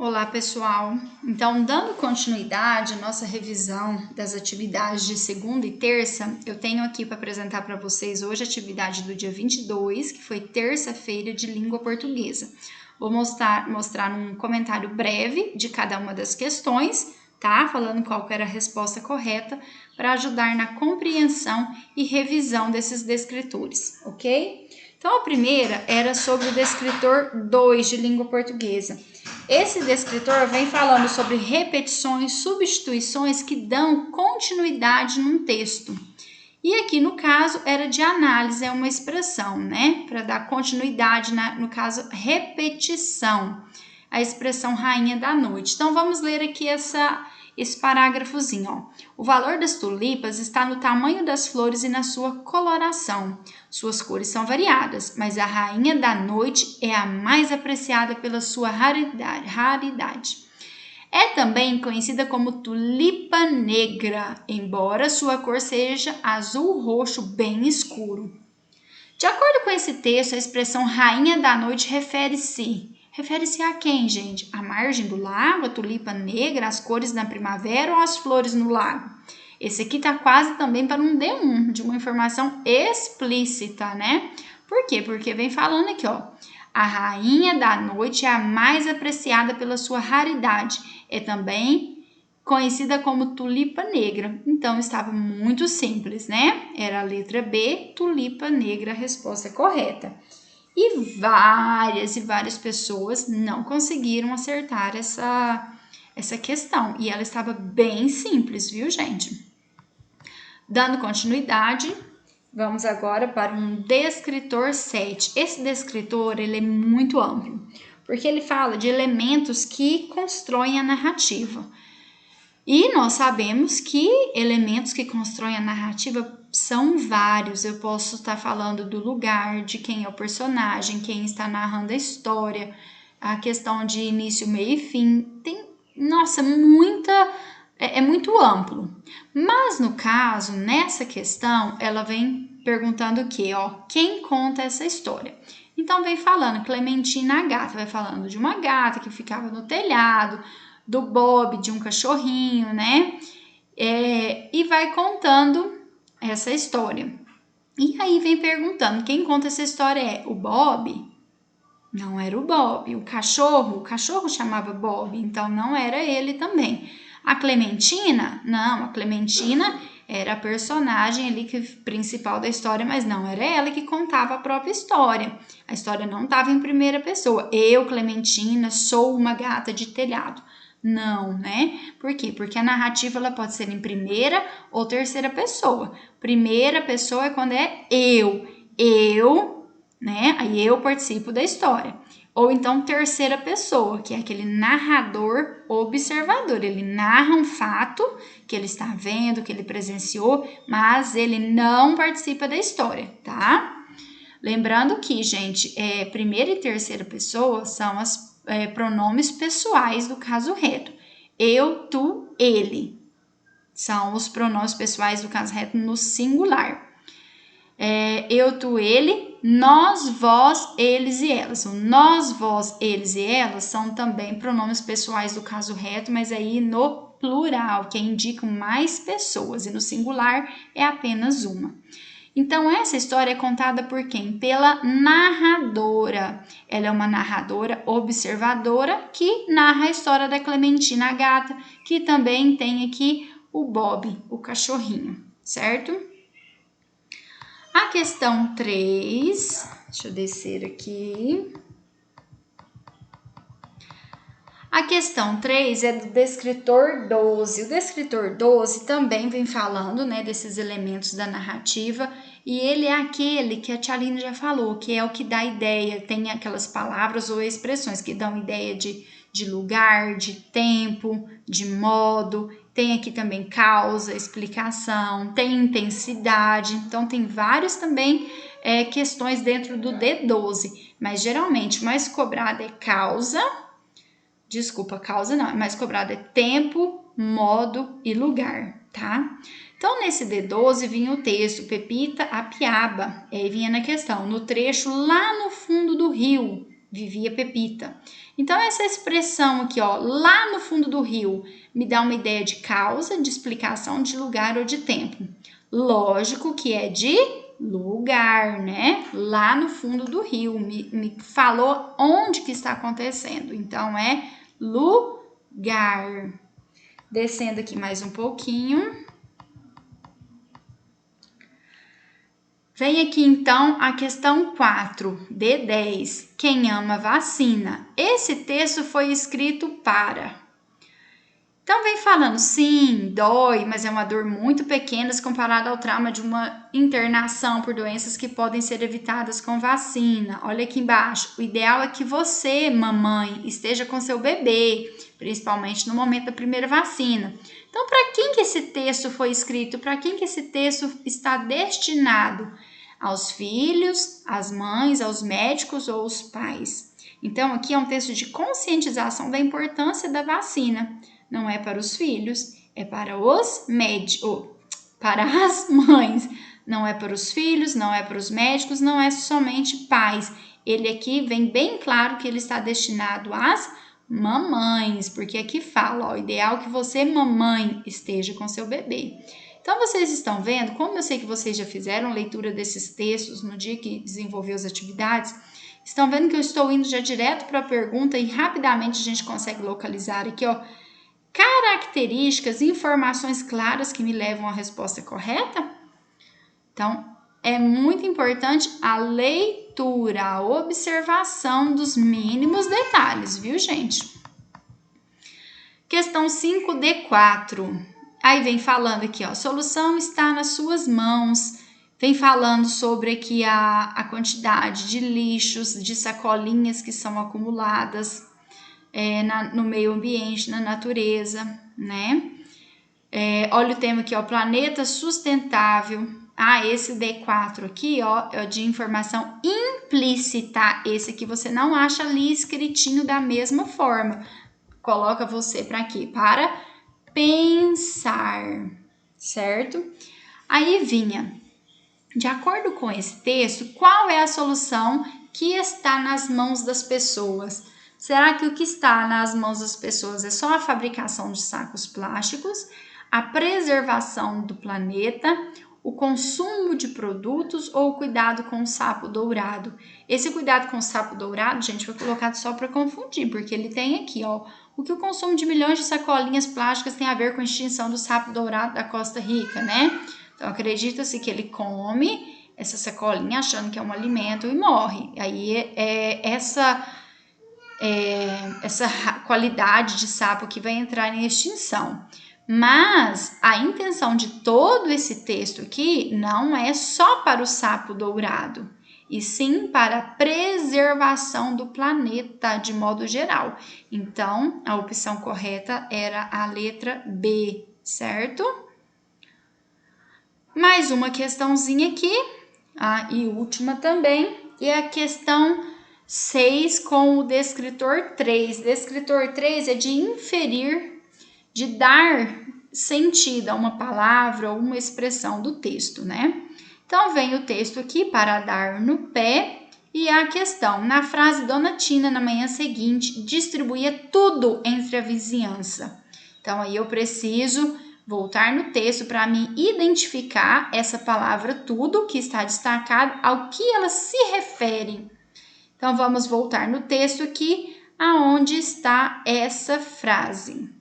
Olá, pessoal! Então, dando continuidade à nossa revisão das atividades de segunda e terça, eu tenho aqui para apresentar para vocês hoje a atividade do dia 22, que foi terça-feira de língua portuguesa. Vou mostrar um comentário breve de cada uma das questões, tá? Falando qual que era a resposta correta, para ajudar na compreensão e revisão desses descritores, ok? Então, a primeira era sobre o descritor 2 de língua portuguesa. Esse descritor vem falando sobre repetições, substituições que dão continuidade num texto. E aqui, no caso, era de análise, é uma expressão, né? Para dar continuidade, no caso, repetição. A expressão rainha da noite. Então, vamos ler aqui esse parágrafozinho, ó. O valor das tulipas está no tamanho das flores e na sua coloração. Suas cores são variadas, mas a rainha da noite é a mais apreciada pela sua raridade. É também conhecida como tulipa negra, embora sua cor seja azul-roxo bem escuro. De acordo com esse texto, a expressão rainha da noite refere-se a quem, gente? A margem do lago, a tulipa negra, as cores da primavera ou as flores no lago? Esse aqui tá quase também para um D1, de uma informação explícita, né? Por quê? Porque vem falando aqui, ó. A rainha da noite é a mais apreciada pela sua raridade. É também conhecida como tulipa negra. Então, estava muito simples, né? Era a letra B, tulipa negra, a resposta correta. E várias pessoas não conseguiram acertar essa questão. E ela estava bem simples, viu, gente? Dando continuidade, vamos agora para um descritor 7. Esse descritor, ele é muito amplo, porque ele fala de elementos que constroem a narrativa. E nós sabemos que elementos que constroem a narrativa são vários. Eu posso estar falando do lugar, de quem é o personagem, quem está narrando a história, a questão de início, meio e fim. Tem, nossa, é muito amplo. Mas no caso, nessa questão, ela vem perguntando o quê? Ó, quem conta essa história? Então vem falando Clementina a gata, vai falando de uma gata que ficava no telhado, do Bob, de um cachorrinho, né? E vai contando essa história. E aí vem perguntando, quem conta essa história é o Bob? Não era o Bob. O cachorro chamava Bob, então não era ele também. A Clementina? Não, a Clementina era a personagem ali principal da história, mas não era ela que contava a própria história. A história não estava em primeira pessoa. Eu, Clementina, sou uma gata de telhado. Não, né? Por quê? Porque a narrativa ela pode ser em primeira ou terceira pessoa. Primeira pessoa é quando é eu, né? Aí eu participo da história. Ou então terceira pessoa, que é aquele narrador observador. Ele narra um fato que ele está vendo, que ele presenciou, mas ele não participa da história, tá? Lembrando que, gente, primeira e terceira pessoa são as pronomes pessoais do caso reto. Eu, tu, ele. São os pronomes pessoais do caso reto no singular. Eu, tu, ele, nós, vós, eles e elas. O nós, vós, eles e elas são também pronomes pessoais do caso reto, mas aí no plural, que indicam mais pessoas, e no singular é apenas uma. Então, essa história é contada por quem? Pela narradora. Ela é uma narradora observadora que narra a história da Clementina a gata, que também tem aqui o Bob, o cachorrinho, certo? A questão 3, deixa eu descer aqui. A questão 3 é do descritor 12. O descritor 12 também vem falando, né, desses elementos da narrativa, e ele é aquele que a Tia Aline já falou, que é o que dá ideia, tem aquelas palavras ou expressões que dão ideia de lugar, de tempo, de modo, tem aqui também causa, explicação, tem intensidade, então tem várias também questões dentro do D12, mas geralmente o mais cobrado é causa não, mais cobrado é tempo, modo e lugar, tá? Então, nesse D12 vinha o texto, Pepita a piaba, e aí vinha na questão, no trecho lá no fundo do rio, vivia Pepita. Então, essa expressão aqui, ó, lá no fundo do rio, me dá uma ideia de causa, de explicação, de lugar ou de tempo. Lógico que é de lugar, né? Lá no fundo do rio, me falou onde que está acontecendo. Então, é lugar. Descendo aqui mais um pouquinho. Vem aqui, então, a questão 4, de 10. Quem ama vacina? Esse texto foi escrito para... Então, vem falando, sim, dói, mas é uma dor muito pequena se comparada ao trauma de uma internação por doenças que podem ser evitadas com vacina. Olha aqui embaixo. O ideal é que você, mamãe, esteja com seu bebê, principalmente no momento da primeira vacina. Então, para quem que esse texto foi escrito? Para quem que esse texto está destinado? Aos filhos, às mães, aos médicos ou aos pais. Então, aqui é um texto de conscientização da importância da vacina. Não é para os filhos, é para os médicos, para as mães. Não é para os filhos, não é para os médicos, não é somente pais. Ele aqui vem bem claro que ele está destinado às mamães, porque aqui fala, ó, o ideal é que você, mamãe, esteja com seu bebê. Então, vocês estão vendo, como eu sei que vocês já fizeram leitura desses textos no dia que desenvolveu as atividades, estão vendo que eu estou indo já direto para a pergunta e rapidamente a gente consegue localizar aqui, ó, características, informações claras que me levam à resposta correta? Então, é muito importante a leitura, a observação dos mínimos detalhes, viu, gente? Questão 5D4. Aí vem falando aqui, ó, a solução está nas suas mãos. Vem falando sobre aqui a quantidade de lixos, de sacolinhas que são acumuladas no meio ambiente, na natureza, né? Olha o tema aqui, ó, planeta sustentável. Esse D4 aqui, ó, é de informação implícita. Esse aqui você não acha ali escritinho da mesma forma. Coloca você para quê? Para pensar, certo? Aí vinha, de acordo com esse texto, qual é a solução que está nas mãos das pessoas? Será que o que está nas mãos das pessoas é só a fabricação de sacos plásticos, a preservação do planeta, o consumo de produtos ou o cuidado com o sapo dourado? Esse cuidado com o sapo dourado, gente, foi colocado só para confundir, porque ele tem aqui, ó, o que o consumo de milhões de sacolinhas plásticas tem a ver com a extinção do sapo dourado da Costa Rica, né? Então, acredita-se que ele come essa sacolinha achando que é um alimento e morre. Aí, essa qualidade de sapo que vai entrar em extinção. Mas a intenção de todo esse texto aqui não é só para o sapo dourado, e sim para a preservação do planeta de modo geral. Então, a opção correta era a letra B, certo? Mais uma questãozinha aqui, e última também, e a questão 6 com o descritor 3. Descritor 3 é de inferir, de dar sentido a uma palavra ou uma expressão do texto, né? Então, vem o texto aqui, para dar no pé, e a questão, na frase, Dona Tina, na manhã seguinte, distribuía tudo entre a vizinhança. Então, aí eu preciso voltar no texto para me identificar essa palavra tudo, que está destacado, ao que ela se refere. Então, vamos voltar no texto aqui, aonde está essa frase.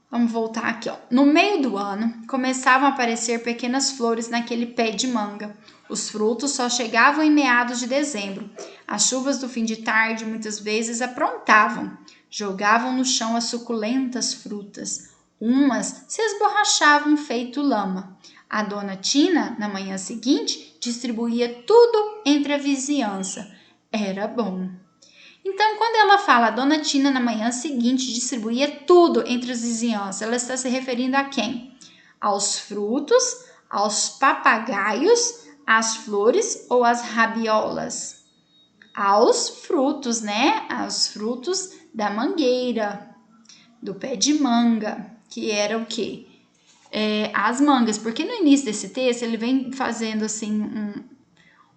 Vamos voltar aqui, ó. No meio do ano, começavam a aparecer pequenas flores naquele pé de manga. Os frutos só chegavam em meados de dezembro. As chuvas do fim de tarde muitas vezes aprontavam. Jogavam no chão as suculentas frutas. Umas se esborrachavam feito lama. A dona Tina, na manhã seguinte, distribuía tudo entre a vizinhança. Era bom. Então, quando ela fala a Dona Tina na manhã seguinte distribuía tudo entre as vizinhanças, ela está se referindo a quem? Aos frutos, aos papagaios, às flores ou às rabiolas? Aos frutos, né? Aos frutos da mangueira, do pé de manga, que era o quê? As mangas, porque no início desse texto ele vem fazendo assim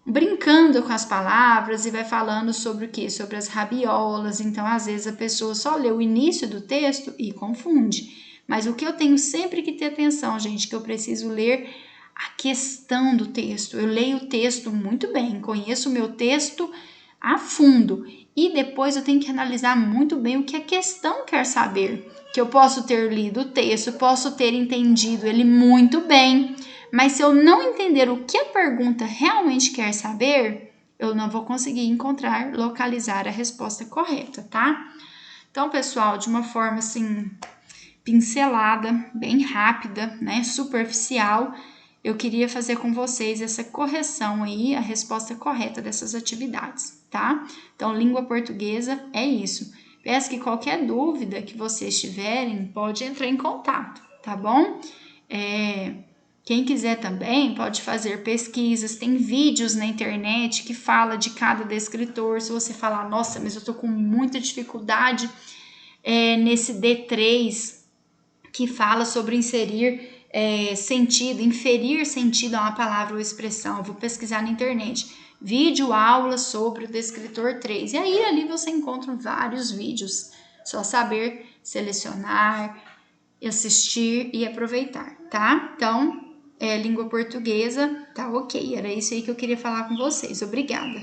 brincando com as palavras e vai falando sobre o quê? Sobre as rabiolas. Então, às vezes, a pessoa só lê o início do texto e confunde. Mas o que eu tenho sempre que ter atenção, gente, que eu preciso ler a questão do texto. Eu leio o texto muito bem, conheço o meu texto a fundo. E depois eu tenho que analisar muito bem o que a questão quer saber. Que eu posso ter lido o texto, posso ter entendido ele muito bem, mas se eu não entender o que a pergunta realmente quer saber, eu não vou conseguir encontrar, localizar a resposta correta, tá? Então, pessoal, de uma forma assim, pincelada, bem rápida, né, superficial, eu queria fazer com vocês essa correção aí, a resposta correta dessas atividades, tá? Então, língua portuguesa é isso. Peço que qualquer dúvida que vocês tiverem, pode entrar em contato, tá bom? Quem quiser também pode fazer pesquisas, tem vídeos na internet que fala de cada descritor. Se você falar, nossa, mas eu tô com muita dificuldade nesse D3, que fala sobre inserir sentido, inferir sentido a uma palavra ou expressão. Eu vou pesquisar na internet. Vídeo aula sobre o descritor 3. E aí ali você encontra vários vídeos. Só saber selecionar, assistir e aproveitar, tá? Então, língua portuguesa, tá ok. Era isso aí que eu queria falar com vocês. Obrigada.